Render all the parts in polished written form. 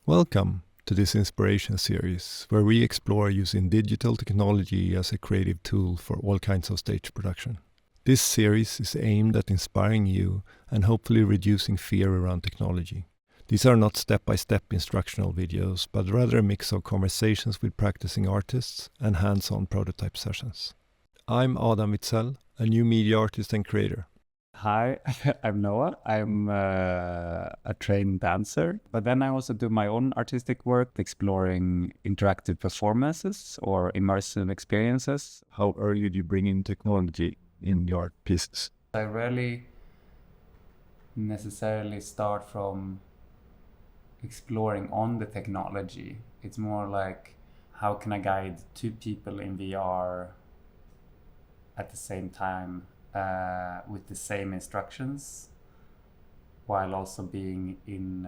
Welcome to this inspiration series, where we explore using digital technology as a creative tool for all kinds of stage production. This series is aimed at inspiring you and hopefully reducing fear around technology. These are not step-by-step instructional videos, but rather a mix of conversations with practicing artists and hands-on prototype sessions. I'm Adam Witzell, a new media artist and creator. Hi, I'm Noah. I'm a trained dancer, but then I also do my own artistic work, exploring interactive performances or immersive experiences. How early did you bring in technology in your pieces? I rarely necessarily start from exploring on the technology. It's more like, how can I guide two people in VR at the same time with the same instructions, while also being in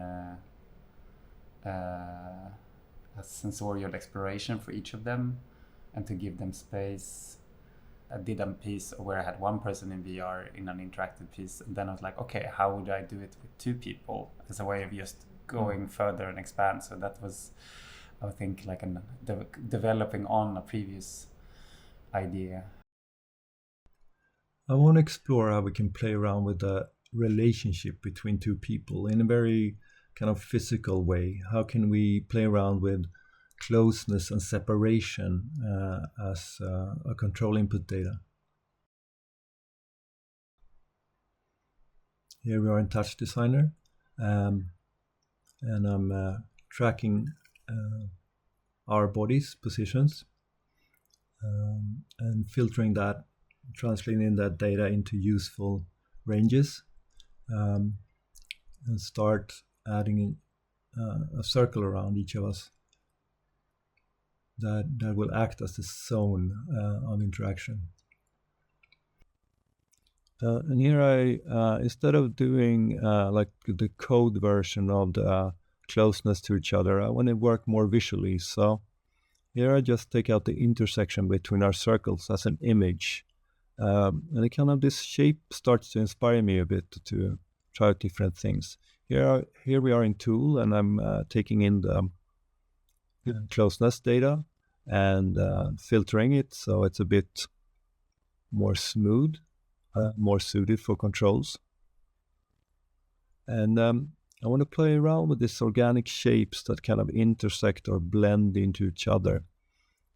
a sensorial exploration for each of them, and to give them space. I did a piece where I had one person in VR in an interactive piece, and then I was like, okay, how would I do it with two people as a way of just going further and expand? So that was, I think, like developing on a previous idea. I want to explore how we can play around with the relationship between two people in a very kind of physical way. How can we play around with closeness and separation as a control input data? Here we are in Touch Designer, and I'm tracking our body's positions and filtering that, translating that data into useful ranges, and start adding a circle around each of us that will act as a zone of interaction. And here I, instead of doing like the code version of the closeness to each other, I want to work more visually. So here I just take out the intersection between our circles as an image. And it kind of, this shape starts to inspire me a bit to try out different things. Here we are in Tool, and I'm taking in the closeness data and filtering it so it's a bit more smooth, more suited for controls. And I want to play around with these organic shapes that kind of intersect or blend into each other.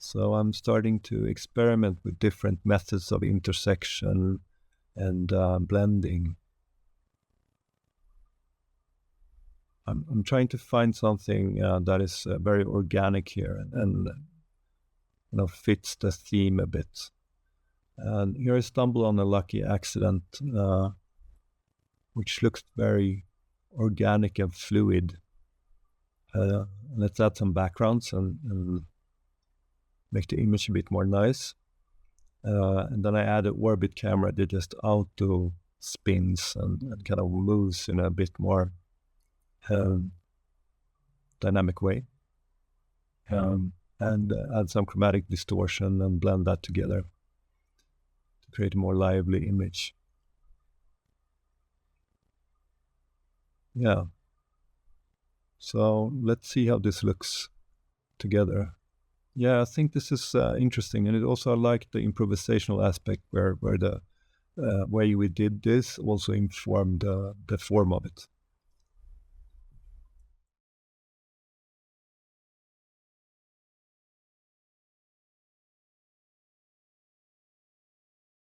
So I'm starting to experiment with different methods of intersection and blending. I'm trying to find something that is very organic here and fits the theme a bit. And here I stumble on a lucky accident, which looks very organic and fluid. Let's add some backgrounds and make the image a bit more nice. And then I add an orbit camera that just auto spins and kind of moves in a bit more dynamic way. And add some chromatic distortion and blend that together to create a more lively image. Yeah. So let's see how this looks together. Yeah, I think this is interesting, and it also, I like the improvisational aspect where the way we did this also informed the form of it.